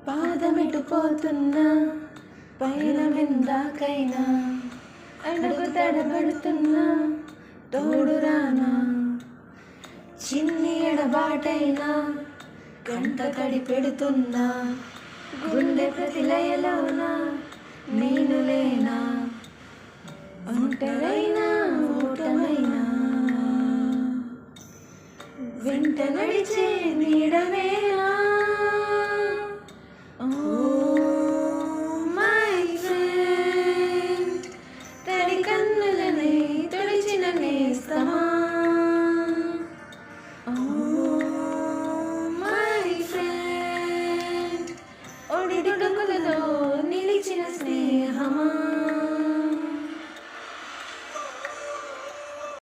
పాదమెటుపోతున్నా పైన విందాకైనా అడుగు తడబడుతున్నా తోడు రానా చిన్ని ఎడబాటైనా కంట తడి పెడుతున్నా గుండె ప్రతిలయలోన నేను లేనా ఒంటరైనా ఓటమైనా వెంట నడిచే నీడవేనా